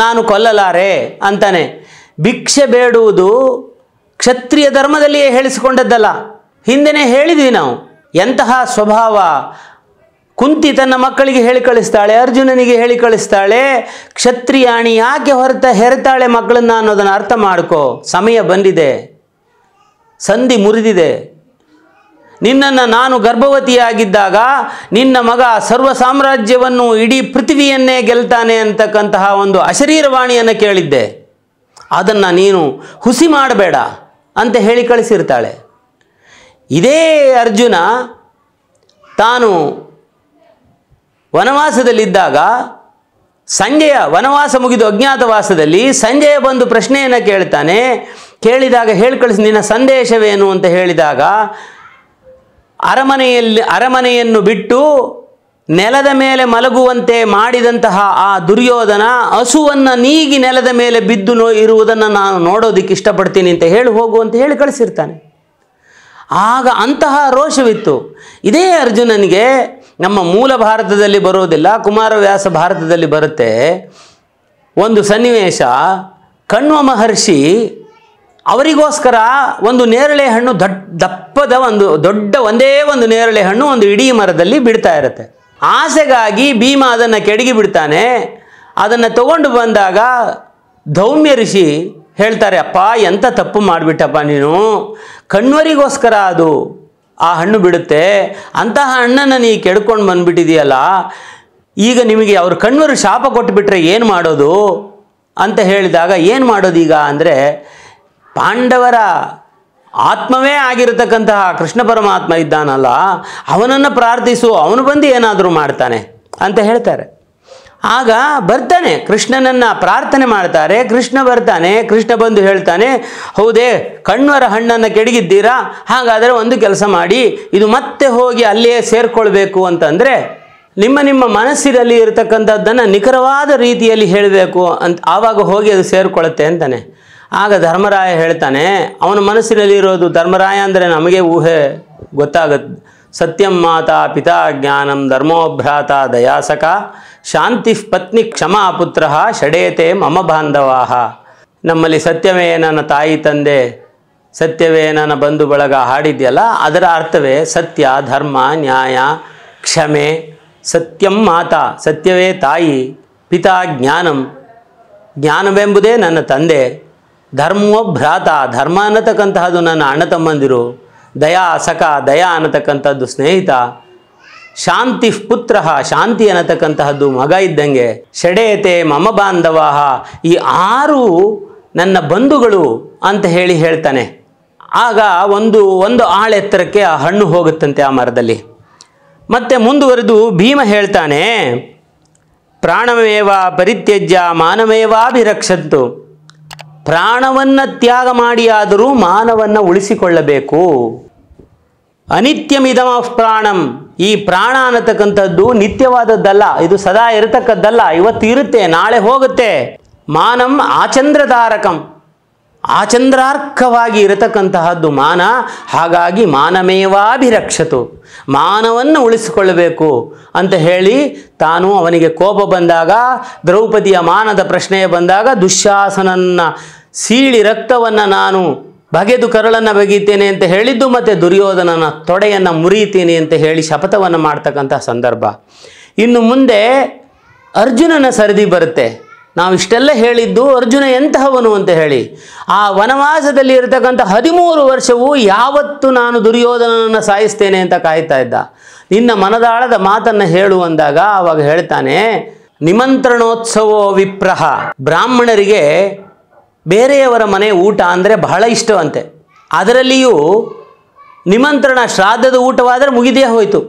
ನಾನು ಕೊಲ್ಲಲಾರೆ ಅಂತಾನೆ. ಭಿಕ್ಷೆ ಬೇಡುವುದು ಕ್ಷತ್ರಿಯ ಧರ್ಮದಲ್ಲಿಯೇ ಹೇಳಿಸಿಕೊಂಡದ್ದಲ್ಲ. ಹಿಂದೆನೇ ಹೇಳಿದ್ವಿ ನಾವು ಎಂತಹ ಸ್ವಭಾವ. ಕುಂತಿ ತನ್ನ ಮಕ್ಕಳಿಗೆ ಹೇಳಿ ಕಳಿಸ್ತಾಳೆ, ಅರ್ಜುನನಿಗೆ ಹೇಳಿ ಕಳಿಸ್ತಾಳೆ, ಕ್ಷತ್ರಿಯಾಣಿ ಯಾಕೆ ಹೆರತಾಳೆ ಮಕ್ಕಳನ್ನ ಅನ್ನೋದನ್ನು ಅರ್ಥ ಮಾಡ್ಕೋ. ಸಮಯ ಬಂದಿದೆ, ಸಂಧಿ ಮುರಿದಿದೆ. ನಿನ್ನನ್ನು ನಾನು ಗರ್ಭವತಿಯಾಗಿದ್ದಾಗ ನಿನ್ನ ಮಗ ಸರ್ವ ಸಾಮ್ರಾಜ್ಯವನ್ನು, ಇಡೀ ಪೃಥ್ವಿಯನ್ನೇ ಗೆಲ್ತಾನೆ ಅಂತಕ್ಕಂತಹ ಒಂದು ಅಶರೀರವಾಣಿಯನ್ನು ಕೇಳಿದ್ದೆ. ಅದನ್ನು ನೀನು ಹುಸಿ ಮಾಡಬೇಡ ಅಂತ ಹೇಳಿ ಕಳಿಸಿರ್ತಾಳೆ. ಇದೇ ಅರ್ಜುನ ತಾನು ವನವಾಸದಲ್ಲಿದ್ದಾಗ, ಸಂಜಯ ವನವಾಸ ಮುಗಿದು ಅಜ್ಞಾತವಾಸದಲ್ಲಿ ಸಂಜಯ ಬಂದು ಪ್ರಶ್ನೆಯನ್ನು ಕೇಳ್ತಾನೆ. ಕೇಳಿದಾಗ ಹೇಳಿ ಕಳಿಸಿ, ನಿನ್ನ ಸಂದೇಶವೇನು ಅಂತ ಹೇಳಿದಾಗ, ಅರಮನೆಯನ್ನು ಬಿಟ್ಟು ನೆಲದ ಮೇಲೆ ಮಲಗುವಂತೆ ಮಾಡಿದಂತಹ ಆ ದುರ್ಯೋಧನ ಹಸುವನ್ನು ನೀಗಿ ನೆಲದ ಮೇಲೆ ಬಿದ್ದು ಇರುವುದನ್ನು ನಾನು ನೋಡೋದಕ್ಕೆ ಇಷ್ಟಪಡ್ತೀನಿ ಅಂತ ಹೇಳಿ ಹೋಗು ಅಂತ ಹೇಳಿ ಕಳಿಸಿರ್ತಾನೆ. ಆಗ ಅಂತಹ ರೋಷವಿತ್ತು. ಇದೇ ಅರ್ಜುನನಿಗೆ ನಮ್ಮ ಮೂಲ ಭಾರತದಲ್ಲಿ ಬರೋದಿಲ್ಲ, ಕುಮಾರವ್ಯಾಸ ಭಾರತದಲ್ಲಿ ಬರುತ್ತೆ. ಒಂದು ಸನ್ನಿವೇಶ, ಕಣ್ವ ಮಹರ್ಷಿ ಅವರಿಗೋಸ್ಕರ ಒಂದು ನೇರಳೆ ಹಣ್ಣು, ದಪ್ಪದ ಒಂದೇ ಒಂದು ನೇರಳೆ ಹಣ್ಣು ಒಂದು ಇಡೀ ಮರದಲ್ಲಿ ಬಿಡ್ತಾ ಇರುತ್ತೆ. ಆಸೆಗಾಗಿ ಭೀಮ ಅದನ್ನು ಕೆಡಗಿ ಬಿಡ್ತಾನೆ. ಅದನ್ನು ತಗೊಂಡು ಬಂದಾಗ ಧೌಮ್ಯ ಋಷಿ ಹೇಳ್ತಾರೆ, ಅಪ್ಪ ಎಂಥ ತಪ್ಪು ಮಾಡಿಬಿಟ್ಟಪ್ಪ ನೀನು, ಕಣ್ವರಿಗೋಸ್ಕರ ಅದು ಆ ಹಣ್ಣು ಬಿಡುತ್ತೆ, ಅಂತಹ ಹಣ್ಣನ್ನು ನೀ ಕೆಡ್ಕೊಂಡು ಬಂದುಬಿಟ್ಟಿದೆಯಲ್ಲ, ಈಗ ನಿಮಗೆ ಅವ್ರ ಕಣ್ವರು ಶಾಪ ಕೊಟ್ಟುಬಿಟ್ರೆ ಏನು ಮಾಡೋದು ಅಂತ ಹೇಳಿದಾಗ, ಏನು ಮಾಡೋದೀಗ ಅಂದರೆ, ಪಾಂಡವರ ಆತ್ಮವೇ ಆಗಿರತಕ್ಕಂತಹ ಕೃಷ್ಣ ಪರಮಾತ್ಮ ಇದ್ದಾನಲ್ಲ, ಅವನನ್ನು ಪ್ರಾರ್ಥಿಸು, ಅವನು ಬಂದು ಏನಾದರೂ ಮಾಡ್ತಾನೆ ಅಂತ ಹೇಳ್ತಾರೆ. ಆಗ ಬರ್ತಾನೆ, ಕೃಷ್ಣನನ್ನು ಪ್ರಾರ್ಥನೆ ಮಾಡ್ತಾರೆ. ಕೃಷ್ಣ ಬರ್ತಾನೆ. ಕೃಷ್ಣ ಬಂದು ಹೇಳ್ತಾನೆ, ಹೌದೇ ಕಣ್ವರ ಹಣ್ಣನ್ನು ಕೆಡಗಿದ್ದೀರಾ, ಹಾಗಾದರೆ ಒಂದು ಕೆಲಸ ಮಾಡಿ, ಇದು ಮತ್ತೆ ಹೋಗಿ ಅಲ್ಲಿಯೇ ಸೇರಿಕೊಳ್ಬೇಕು ಅಂತಂದರೆ ನಿಮ್ಮ ಮನಸ್ಸಿನಲ್ಲಿ ಇರತಕ್ಕಂಥದ್ದನ್ನು ನಿಖರವಾದ ರೀತಿಯಲ್ಲಿ ಹೇಳಬೇಕು ಅಂತ, ಆವಾಗ ಹೋಗಿ ಅದು ಸೇರಿಕೊಳ್ಳುತ್ತೆ ಅಂತಾನೆ. ಆಗ ಧರ್ಮರಾಯ ಹೇಳ್ತಾನೆ, ಅವನ ಮನಸ್ಸಿನಲ್ಲಿರೋದು, ಧರ್ಮರಾಯ ಅಂದರೆ ನಮಗೆ ಊಹೆ ಗೊತ್ತಾಗುತ್ತೆ. ಸತ್ಯಂ ಮಾತಾ ಪಿತಾ ಜ್ಞಾನಂ ಧರ್ಮೋಭ್ರಾತ ದಯಾಸಕ ಶಾಂತಿ ಪತ್ನಿ ಕ್ಷಮಾ ಪುತ್ರ ಷಡೇತೆ ಮಮ ಬಾಂಧವಾಹ. ನಮ್ಮಲ್ಲಿ ಸತ್ಯವೇ ನನ್ನ ತಾಯಿ ತಂದೆ, ಸತ್ಯವೇ ನನ್ನ ಬಂಧು ಬಳಗ ಹಾಡಿದ್ಯಲ್ಲ, ಅದರ ಅರ್ಥವೇ ಸತ್ಯ, ಧರ್ಮ, ನ್ಯಾಯ, ಕ್ಷಮೆ. ಸತ್ಯಂ ಮಾತಾ, ಸತ್ಯವೇ ತಾಯಿ. ಪಿತಾ ಜ್ಞಾನಂ, ಜ್ಞಾನವೆಂಬುದೇ ನನ್ನ ತಂದೆ. ಧರ್ಮೋಭ್ರಾತ, ಧರ್ಮ ಅನ್ನತಕ್ಕಂತಹದ್ದು ನನ್ನ ಅಣ್ಣ ತಮ್ಮಂದಿರು. ದಯಾ ಸಖ, ದಯಾ ಅನ್ನತಕ್ಕಂಥದ್ದು ಸ್ನೇಹಿತ. ಶಾಂತಿ ಪುತ್ರ, ಶಾಂತಿ ಅನ್ನತಕ್ಕಂತಹದ್ದು ಮಗ ಇದ್ದಂಗೆ. ಷಡೇತೆ ಮಮ ಬಾಂಧವಾಹ, ಈ 6 ನನ್ನ ಬಂಧುಗಳು ಅಂತ ಹೇಳ್ತಾನೆ. ಆಗ ಒಂದು ಆಳೆತ್ತರಕ್ಕೆ ಆ ಹಣ್ಣು ಹೋಗುತ್ತಂತೆ ಆ ಮರದಲ್ಲಿ. ಮತ್ತೆ ಮುಂದುವರೆದು ಭೀಮ ಹೇಳ್ತಾನೆ, ಪ್ರಾಣಮೇವ ಪರಿತ್ಯಜ್ಯ ಮಾನಮೇವಾಭಿರಕ್ಷಂತು. ಪ್ರಾಣವನ್ನು ತ್ಯಾಗ ಮಾಡಿಯಾದರೂ ಮಾನವನ್ನು ಉಳಿಸಿಕೊಳ್ಳಬೇಕು. ಅನಿತ್ಯಮಿದಮ ಪ್ರಾಣಂ, ಈ ಪ್ರಾಣ ಅನ್ನತಕ್ಕಂಥದ್ದು ನಿತ್ಯವಾದದ್ದಲ್ಲ, ಇದು ಸದಾ ಇರತಕ್ಕದ್ದಲ್ಲ. ಇವತ್ತು ಇರುತ್ತೆ, ನಾಳೆ ಹೋಗುತ್ತೆ. ಮಾನಂ ಆಚಂದ್ರತಾರಕಂ, ಆಚಂದ್ರಾರ್ಕವಾಗಿ ಇರತಕ್ಕಂತಹದ್ದು ಮಾನ. ಹಾಗಾಗಿ ಮಾನಮೇವಾಭಿರಕ್ಷತು, ಮಾನವನ್ನು ಉಳಿಸಿಕೊಳ್ಳಬೇಕು ಅಂತ ಹೇಳಿ ತಾನು ಅವನಿಗೆ ಕೋಪ ಬಂದಾಗ, ದ್ರೌಪದಿಯ ಮಾನದ ಪ್ರಶ್ನೆ ಬಂದಾಗ, ದುಶ್ಯಾಸನನ್ನ ಸೀಳಿ ರಕ್ತವನ್ನು ನಾನು ಬಗೆದು ಕರಳನ್ನು ಬಗೀತೇನೆ ಅಂತ ಹೇಳಿದ್ದು, ಮತ್ತು ದುರ್ಯೋಧನನ ತೊಡೆಯನ್ನು ಮುರಿಯುತ್ತೇನೆ ಅಂತ ಹೇಳಿ ಶಪಥವನ್ನು ಮಾಡ್ತಕ್ಕಂಥ ಸಂದರ್ಭ. ಇನ್ನು ಮುಂದೆ ಅರ್ಜುನನ ಸರದಿ ಬರುತ್ತೆ. ನಾವು ಇಷ್ಟೆಲ್ಲ ಹೇಳಿದ್ದು ಅರ್ಜುನ ಎಂತಹವನು ಅಂತ ಹೇಳಿ. ಆ ವನವಾಸದಲ್ಲಿ ಇರತಕ್ಕಂಥ 13 ವರ್ಷವೂ ಯಾವತ್ತು ನಾನು ದುರ್ಯೋಧನನನ್ನು ಸಾಯಿಸ್ತೇನೆ ಅಂತ ಕಾಯ್ತಾ ಇದ್ದ. ನಿನ್ನ ಮನದಾಳದ ಮಾತನ್ನು ಹೇಳು ಅಂದಾಗ ಅವಾಗ ಹೇಳ್ತಾನೆ, ನಿಮಂತ್ರಣೋತ್ಸವೋ ವಿಪ್ರಹ. ಬ್ರಾಹ್ಮಣರಿಗೆ ಬೇರೆಯವರ ಮನೆ ಊಟ ಅಂದರೆ ಬಹಳ ಇಷ್ಟವಂತೆ. ಅದರಲ್ಲಿಯೂ ನಿಮಂತ್ರಣ, ಶ್ರಾದ್ದದ ಊಟವಾದರೆ ಮುಗಿದೇ ಹೋಯಿತು.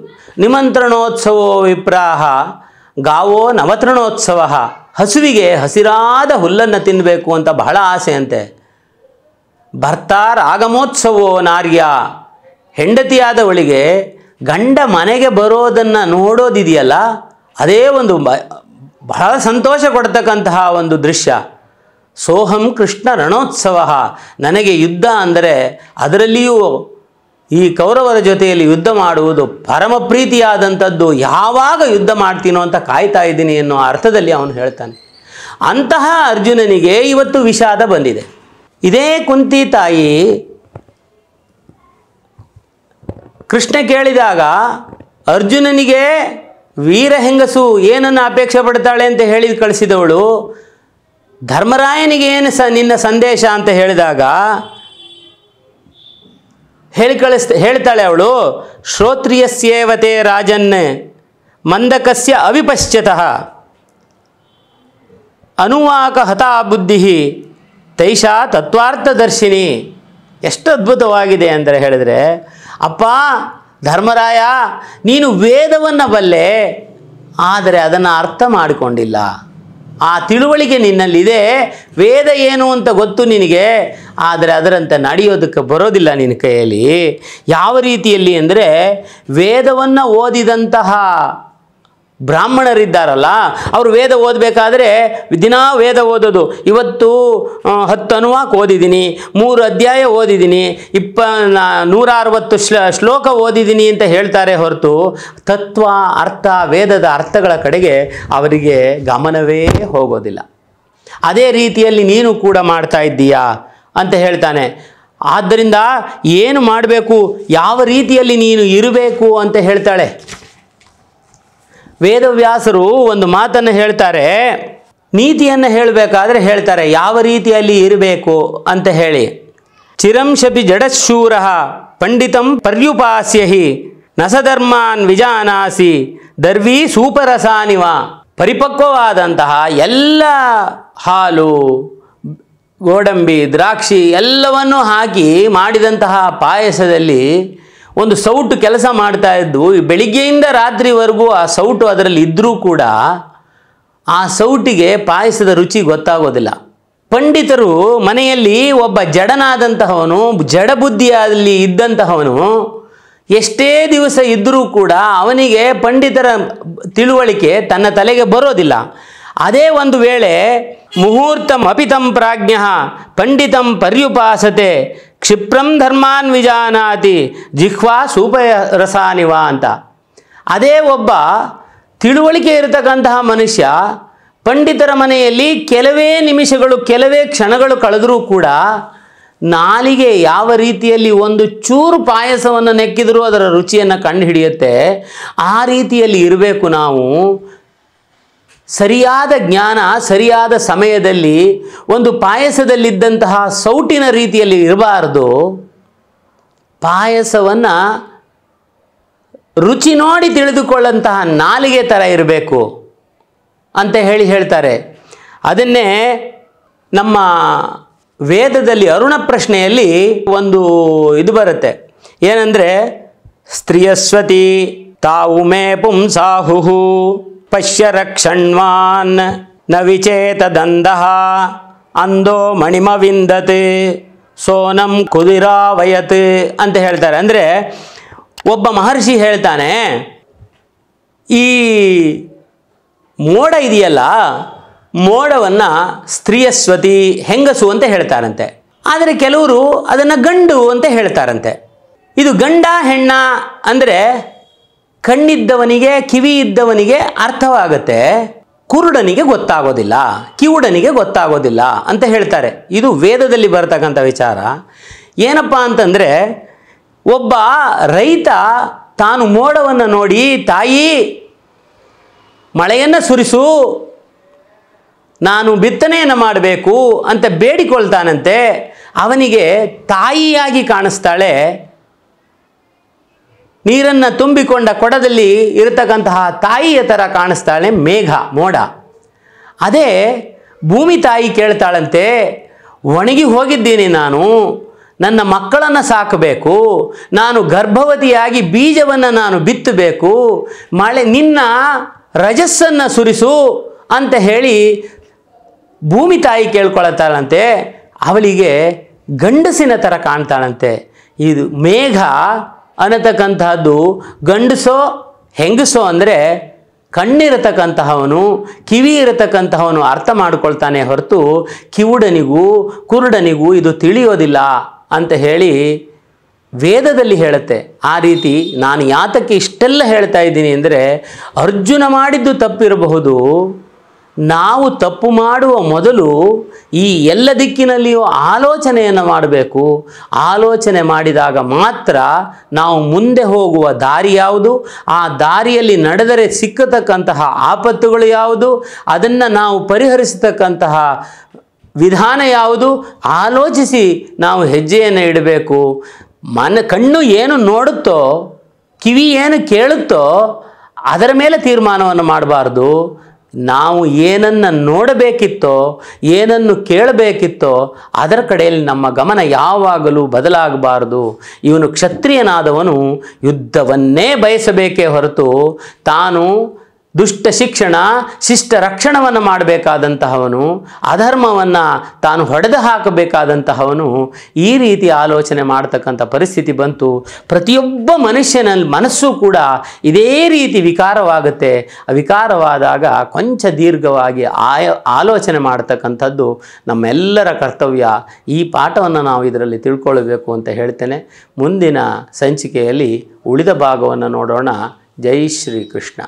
ನಿಮಂತ್ರಣೋತ್ಸವೋ ವಿಪ್ರಾಹ ಗಾವೋ ನವತೃಣೋತ್ಸವ. ಹಸುವಿಗೆ ಹಸಿರಾದ ಹುಲ್ಲನ್ನು ತಿನ್ನಬೇಕು ಅಂತ ಬಹಳ ಆಸೆ ಅಂತೆ. ಭರ್ತಾರಾಗಮೋತ್ಸವೋ ನಾರ್ಯ, ಹೆಂಡತಿಯಾದವಳಿಗೆ ಗಂಡ ಮನೆಗೆ ಬರೋದನ್ನು ನೋಡೋದಿದೆಯಲ್ಲ, ಅದೇ ಒಂದು ಬಹಳ ಸಂತೋಷ ಕೊಡ್ತಕ್ಕಂತಹ ಒಂದು ದೃಶ್ಯ. ಸೋಹಂ ಕೃಷ್ಣ ರಣೋತ್ಸವ, ನನಗೆ ಯುದ್ಧ ಅಂದರೆ, ಅದರಲ್ಲಿಯೂ ಈ ಕೌರವರ ಜೊತೆಯಲ್ಲಿ ಯುದ್ಧ ಮಾಡುವುದು ಪರಮ ಪ್ರೀತಿಯಾದಂಥದ್ದು. ಯಾವಾಗ ಯುದ್ಧ ಮಾಡ್ತೀನೋ ಅಂತ ಕಾಯ್ತಾ ಇದ್ದೀನಿ ಎನ್ನುವ ಅರ್ಥದಲ್ಲಿ ಅವನು ಹೇಳ್ತಾನೆ. ಅಂತಹ ಅರ್ಜುನನಿಗೆ ಇವತ್ತು ವಿಷಾದ ಬಂದಿದೆ. ಇದೇ ಕುಂತಿ ತಾಯಿ ಕೃಷ್ಣ ಕೇಳಿದಾಗ ಅರ್ಜುನನಿಗೆ ವೀರ ಹೆಂಗಸು ಏನನ್ನು ಅಪೇಕ್ಷೆ ಪಡ್ತಾಳೆ ಅಂತ ಹೇಳಿ ಕಳಿಸಿದವಳು, ಧರ್ಮರಾಯನಿಗೆ ಏನು ನಿನ್ನ ಸಂದೇಶ ಅಂತ ಹೇಳಿದಾಗ ಹೇಳ್ತಾಳೆ ಅವಳು, ಶ್ರೋತ್ರಿಯಸ್ಯೇವತೆ ರಾಜನ್ ಮಂದಕಸ್ಯ ಅವಿಪಶ್ಯತಃ ಅನುವಾಕ ಹತಾ ಬುದ್ಧಿ ತೈಷಾ ತತ್ವಾರ್ಥದರ್ಶಿನಿ. ಎಷ್ಟು ಅದ್ಭುತವಾಗಿದೆ ಅಂದರೆ ಹೇಳಿದರೆ, ಅಪ್ಪ ಧರ್ಮರಾಯ, ನೀನು ವೇದವನ್ನು ಬಲ್ಲೆ, ಆದರೆ ಅದನ್ನು ಅರ್ಥ ಮಾಡಿಕೊಂಡಿಲ್ಲ. ಆ ತಿಳುವಳಿಕೆ ನಿನ್ನಲ್ಲಿದೆ, ವೇದ ಏನು ಅಂತ ಗೊತ್ತು ನಿನಗೆ, ಆದರೆ ಅದರಂತೆ ನಡೆಯೋದಕ್ಕೆ ಬರೋದಿಲ್ಲ ನಿನ್ನ ಕೈಯಲ್ಲಿ. ಯಾವ ರೀತಿಯಲ್ಲಿ ಅಂದರೆ, ವೇದವನ್ನು ಓದಿದಂತಹ ಬ್ರಾಹ್ಮಣರಿದ್ದಾರಲ್ಲ, ಅವರು ವೇದ ಓದಬೇಕಾದ್ರೆ ದಿನಾ ವೇದ ಓದೋದು. ಇವತ್ತು 10 ಅನುವಾಕ ಓದಿದ್ದೀನಿ, 3 ಅಧ್ಯಾಯ ಓದಿದ್ದೀನಿ, 160 ಶ್ಲೋಕ ಓದಿದ್ದೀನಿ ಅಂತ ಹೇಳ್ತಾರೆ ಹೊರತು ತತ್ವ, ಅರ್ಥ, ವೇದದ ಅರ್ಥಗಳ ಕಡೆಗೆ ಅವರಿಗೆ ಗಮನವೇ ಹೋಗೋದಿಲ್ಲ. ಅದೇ ರೀತಿಯಲ್ಲಿ ನೀನು ಕೂಡ ಮಾಡ್ತಾ ಇದ್ದೀಯಾ ಅಂತ ಹೇಳ್ತಾನೆ. ಆದ್ದರಿಂದ ಏನು ಮಾಡಬೇಕು, ಯಾವ ರೀತಿಯಲ್ಲಿ ನೀನು ಇರಬೇಕು ಅಂತ ಹೇಳ್ತಾಳೆ. ವೇದವ್ಯಾಸರು ಒಂದು ಮಾತನ್ನು ಹೇಳ್ತಾರೆ, ನೀತಿಯನ್ನು ಹೇಳಬೇಕಾದ್ರೆ ಹೇಳ್ತಾರೆ ಯಾವ ರೀತಿಯಲ್ಲಿ ಇರಬೇಕು ಅಂತ ಹೇಳಿ. ಚಿರಂಶಪಿ ಜಡಶೂರ ಪಂಡಿತಂ ಪರ್ಯುಪಾಸ್ಯಹಿ ನಸಧರ್ಮಾನ್ ವಿಜಾನಾಸಿ ದರ್ವಿ ಸೂಪರಸಾನಿವ. ಪರಿಪಕ್ವವಾದಂತಹ ಎಲ್ಲ ಹಾಲು, ಗೋಡಂಬಿ, ದ್ರಾಕ್ಷಿ ಎಲ್ಲವನ್ನೂ ಹಾಕಿ ಮಾಡಿದಂತಹ ಪಾಯಸದಲ್ಲಿ ಒಂದು ಸೌಟು ಕೆಲಸ ಮಾಡ್ತಾ ಇದ್ದು, ಬೆಳಿಗ್ಗೆಯಿಂದ ರಾತ್ರಿವರೆಗೂ ಆ ಸೌಟು ಅದರಲ್ಲಿ ಇದ್ದರೂ ಕೂಡ ಆ ಸೌಟಿಗೆ ಪಾಯಸದ ರುಚಿ ಗೊತ್ತಾಗೋದಿಲ್ಲ. ಪಂಡಿತರು ಮನೆಯಲ್ಲಿ ಒಬ್ಬ ಜಡನಾದಂತಹವನು, ಜಡಬುದ್ಧಿಯಲ್ಲಿ ಇದ್ದಂತಹವನು ಎಷ್ಟೇ ದಿವಸ ಇದ್ದರೂ ಕೂಡ ಅವನಿಗೆ ಪಂಡಿತರ ತಿಳುವಳಿಕೆ ತನ್ನ ತಲೆಗೆ ಬರೋದಿಲ್ಲ. ಅದೇ ಒಂದು ವೇಳೆ ಮುಹೂರ್ತಂ ಅಪಿತಂ ಪ್ರಾಜ್ಞ ಪಂಡಿತಂ ಪರ್ಯುಪಾಸತೆ ಕ್ಷಿಪ್ರಂ ಧರ್ಮಾನ್ ವಿಜಾನಾತಿ ಜಿಹ್ವಾ ಸೂಪರಸಾನಿವ ಅಂತ. ಅದೇ ಒಬ್ಬ ತಿಳುವಳಿಕೆ ಇರತಕ್ಕಂತಹ ಮನುಷ್ಯ ಪಂಡಿತರ ಮನೆಯಲ್ಲಿ ಕೆಲವೇ ನಿಮಿಷಗಳು ಕೆಲವೇ ಕ್ಷಣಗಳು ಕಳೆದರೂ ಕೂಡ ನಾಲಿಗೆ ಯಾವ ರೀತಿಯಲ್ಲಿ ಒಂದು ಚೂರು ಪಾಯಸವನ್ನು ನೆಕ್ಕಿದರೂ ಅದರ ರುಚಿಯನ್ನು ಕಂಡುಹಿಡಿಯುತ್ತೆ. ಆ ರೀತಿಯಲ್ಲಿ ಇರಬೇಕು ನಾವು. ಸರಿಯಾದ ಜ್ಞಾನ ಸರಿಯಾದ ಸಮಯದಲ್ಲಿ ಒಂದು ಪಾಯಸದಲ್ಲಿದ್ದಂತಹ ಸೌಟಿನ ರೀತಿಯಲ್ಲಿ ಇರಬಾರ್ದು. ಪಾಯಸವನ್ನು ರುಚಿ ನೋಡಿ ತಿಳಿದುಕೊಳ್ಳಂತಹ ನಾಲಿಗೆ ಥರ ಇರಬೇಕು ಅಂತ ಹೇಳ್ತಾರೆ. ಅದನ್ನೇ ನಮ್ಮ ವೇದದಲ್ಲಿ ಅರುಣ ಪ್ರಶ್ನೆಯಲ್ಲಿ ಒಂದು ಇದು ಬರುತ್ತೆ. ಏನಂದರೆ ಸ್ತ್ರೀಯಸ್ವತಿ ತಾವು ಮೇ ಪುಂಸಾಹು ಪಶ್ಯ ರಕ್ಷಣ್ವಾನ್ ನ ವಿಚೇತದಂದಃ ಅಂದೋ ಮಣಿಮವಿಂದತೆ ಸೋನಂ ಕುದಿರಾವಯತ್ ಅಂತ ಹೇಳ್ತಾರೆ. ಅಂದರೆ ಒಬ್ಬ ಮಹರ್ಷಿ ಹೇಳ್ತಾನೆ, ಈ ಮೋಡ ಇದೆಯಲ್ಲ, ಮೋಡವನ್ನು ಸ್ತ್ರೀಯಸ್ವತಿ ಹೆಂಗಸು ಅಂತ ಹೇಳ್ತಾರಂತೆ. ಆದರೆ ಕೆಲವರು ಅದನ್ನು ಗಂಡು ಅಂತ ಹೇಳ್ತಾರಂತೆ. ಇದು ಗಂಡ ಹೆಣ್ಣ ಅಂದರೆ ಕಣ್ಣಿದ್ದವನಿಗೆ ಕಿವಿ ಇದ್ದವನಿಗೆ ಅರ್ಥವಾಗುತ್ತೆ, ಕುರುಡನಿಗೆ ಗೊತ್ತಾಗೋದಿಲ್ಲ, ಕಿವುಡನಿಗೆ ಗೊತ್ತಾಗೋದಿಲ್ಲ ಅಂತ ಹೇಳ್ತಾರೆ. ಇದು ವೇದದಲ್ಲಿ ಬರ್ತಕ್ಕಂಥ ವಿಚಾರ. ಏನಪ್ಪ ಅಂತಂದರೆ, ಒಬ್ಬ ರೈತ ತಾನು ಮೋಡವನ್ನು ನೋಡಿ ತಾಯಿ ಮಳೆಯನ್ನು ಸುರಿಸು, ನಾನು ಬಿತ್ತನೆಯನ್ನು ಮಾಡಬೇಕು ಅಂತ ಬೇಡಿಕೊಳ್ತಾನಂತೆ. ಅವನಿಗೆ ತಾಯಿಯಾಗಿ ಕಾಣಿಸ್ತಾಳೆ, ನೀರನ್ನು ತುಂಬಿಕೊಂಡ ಕೊಡದಲ್ಲಿ ಇರತಕ್ಕಂತಹ ತಾಯಿಯ ಥರ ಕಾಣಿಸ್ತಾಳೆ ಮೇಘ, ಮೋಡ. ಅದೇ ಭೂಮಿ ತಾಯಿ ಕೇಳ್ತಾಳಂತೆ, ಒಣಗಿ ಹೋಗಿದ್ದೀನಿ ನಾನು, ನನ್ನ ಮಕ್ಕಳನ್ನು ಸಾಕಬೇಕು, ನಾನು ಗರ್ಭವತಿಯಾಗಿ ಬೀಜವನ್ನು ನಾನು ಬಿತ್ತಬೇಕು, ಮಳೆ ನಿನ್ನ ರಜಸ್ಸನ್ನು ಸುರಿಸು ಅಂತ ಹೇಳಿ ಭೂಮಿ ತಾಯಿ ಕೇಳ್ಕೊಳ್ತಾಳಂತೆ. ಅವಳಿಗೆ ಗಂಡಸಿನ ಥರ ಕಾಣ್ತಾಳಂತೆ. ಇದು ಮೇಘ ಅನ್ನತಕ್ಕಂತಹದ್ದು ಗಂಡಸೋ ಹೆಂಗಸೋ ಅಂದರೆ ಕಣ್ಣಿರತಕ್ಕಂತಹವನು ಕಿವಿ ಇರತಕ್ಕಂತಹವನು ಅರ್ಥ ಮಾಡಿಕೊಳ್ತಾನೆ ಹೊರತು ಕಿವುಡನಿಗೂ ಕುರುಡನಿಗೂ ಇದು ತಿಳಿಯೋದಿಲ್ಲ ಅಂತ ಹೇಳಿ ವೇದದಲ್ಲಿ ಹೇಳುತ್ತೆ. ಆ ರೀತಿ ನಾನು ಯಾತಕ್ಕೆ ಇಷ್ಟೆಲ್ಲ ಹೇಳ್ತಾ ಇದ್ದೀನಿ ಅಂದರೆ, ಅರ್ಜುನ ಮಾಡಿದ್ದು ತಪ್ಪಿರಬಹುದು. ನಾವು ತಪ್ಪು ಮಾಡುವ ಮೊದಲು ಈ ಎಲ್ಲ ದಿಕ್ಕಿನಲ್ಲಿಯೂ ಆಲೋಚನೆಯನ್ನು ಮಾಡಬೇಕು. ಆಲೋಚನೆ ಮಾಡಿದಾಗ ಮಾತ್ರ ನಾವು ಮುಂದೆ ಹೋಗುವ ದಾರಿ ಯಾವುದು, ಆ ದಾರಿಯಲ್ಲಿ ನಡೆದರೆ ಸಿಕ್ಕತಕ್ಕಂತಹ ಆಪತ್ತುಗಳು ಯಾವುದು, ಅದನ್ನು ನಾವು ಪರಿಹರಿಸತಕ್ಕಂತಹ ವಿಧಾನ ಯಾವುದು, ಆಲೋಚಿಸಿ ನಾವು ಹೆಜ್ಜೆಯನ್ನು ಇಡಬೇಕು. ಕಣ್ಣು ಏನು ನೋಡುತ್ತೋ, ಕಿವಿ ಏನು ಕೇಳುತ್ತೋ ಅದರ ಮೇಲೆ ತೀರ್ಮಾನವನ್ನು ಮಾಡಬಾರ್ದು. ನಾವು ಏನನ್ನು ನೋಡಬೇಕಿತ್ತೋ, ಏನನ್ನು ಕೇಳಬೇಕಿತ್ತೋ ಅದರ ಕಡೆಯಲ್ಲಿ ನಮ್ಮ ಗಮನ ಯಾವಾಗಲೂ ಬದಲಾಗಬಾರದು. ಇವನು ಕ್ಷತ್ರಿಯನಾದವನು ಯುದ್ಧವನ್ನೇ ಬಯಸಬೇಕೇ ಹೊರತು ತಾನು ದುಷ್ಟ ಶಿಕ್ಷಣ ಶಿಷ್ಟ ರಕ್ಷಣವನ್ನು ಮಾಡಬೇಕಾದಂತಹವನು, ಅಧರ್ಮವನ್ನು ತಾನು ಹೊಡೆದು ಹಾಕಬೇಕಾದಂತಹವನು ಈ ರೀತಿ ಆಲೋಚನೆ ಮಾಡ್ತಕ್ಕಂಥ ಪರಿಸ್ಥಿತಿ ಬಂತು. ಪ್ರತಿಯೊಬ್ಬ ಮನುಷ್ಯನ ಮನಸ್ಸು ಕೂಡ ಇದೇ ರೀತಿ ವಿಕಾರವಾಗುತ್ತೆ. ವಿಕಾರವಾದಾಗ ಕೊಂಚ ದೀರ್ಘವಾಗಿ ಆಲೋಚನೆ ಮಾಡ್ತಕ್ಕಂಥದ್ದು ನಮ್ಮೆಲ್ಲರ ಕರ್ತವ್ಯ. ಈ ಪಾಠವನ್ನು ನಾವು ಇದರಲ್ಲಿ ತಿಳ್ಕೊಳ್ಬೇಕು ಅಂತ ಹೇಳ್ತೇನೆ. ಮುಂದಿನ ಸಂಚಿಕೆಯಲ್ಲಿ ಉಳಿದ ಭಾಗವನ್ನು ನೋಡೋಣ. ಜೈ ಶ್ರೀ ಕೃಷ್ಣ.